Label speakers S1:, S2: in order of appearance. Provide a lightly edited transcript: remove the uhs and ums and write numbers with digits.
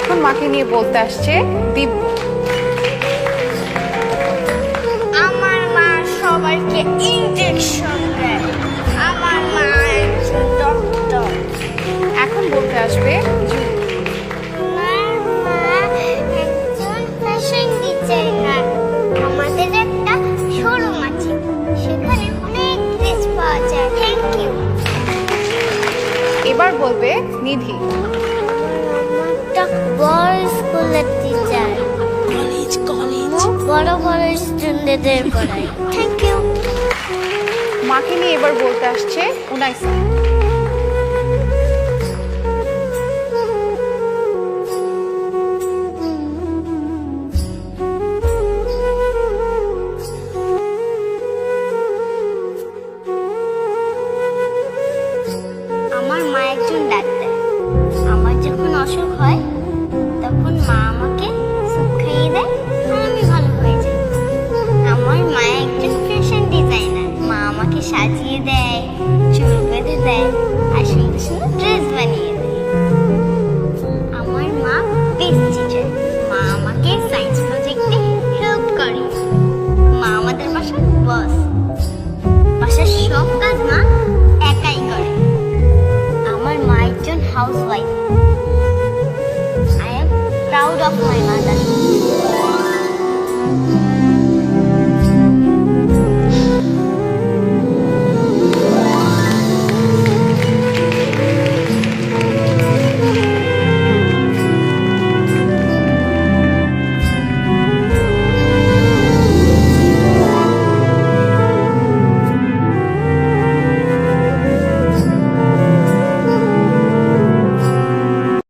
S1: এখন মাকে নিয়ে বলতে আসছে দিব্য।
S2: আমার মা সবাইকে ইনজেকশন দেয়। আমার মা একজন ডক্টর।
S1: এখন বলতে আসবে জুলি।
S2: আমার মা একজন ফ্যাশন ডিজাইনার। আমাদের একটা শোরুম আছে, সেখানে অনেক ড্রেস পাওয়া যায়। Thank you.
S1: এবার বলবে নিধি।
S2: একটা বড় স্কুলের টিচার, বড় বড় স্টুডেন্টদের পড়ায়। Thank you.
S1: মাকে নিয়ে এবার বলতে আসছে উনাইসা।
S2: আমার মা একজন ডাক্তার। আমার যখন অসুখ হয় তখন মা আমাকে স্যুপ খাইয়ে দেয় আর আমি ভালো হয়ে যাই। আমার মা একজন ফ্যাশন ডিজাইনার। মা আমাকে সাজিয়ে দেয়, চুল বেঁধে দেয় আর সুন্দর সুন্দর ড্রেস বানিয়ে দেয়। আমার মা বেস্ট টিচার। মা আমাকে সায়েন্স প্রজেক্টে হেল্প করে। মা আমাদের বাসার বস। বাসার সব কাজ মা একাই করে। আমার মা একজন housewife. I am proud of my mother.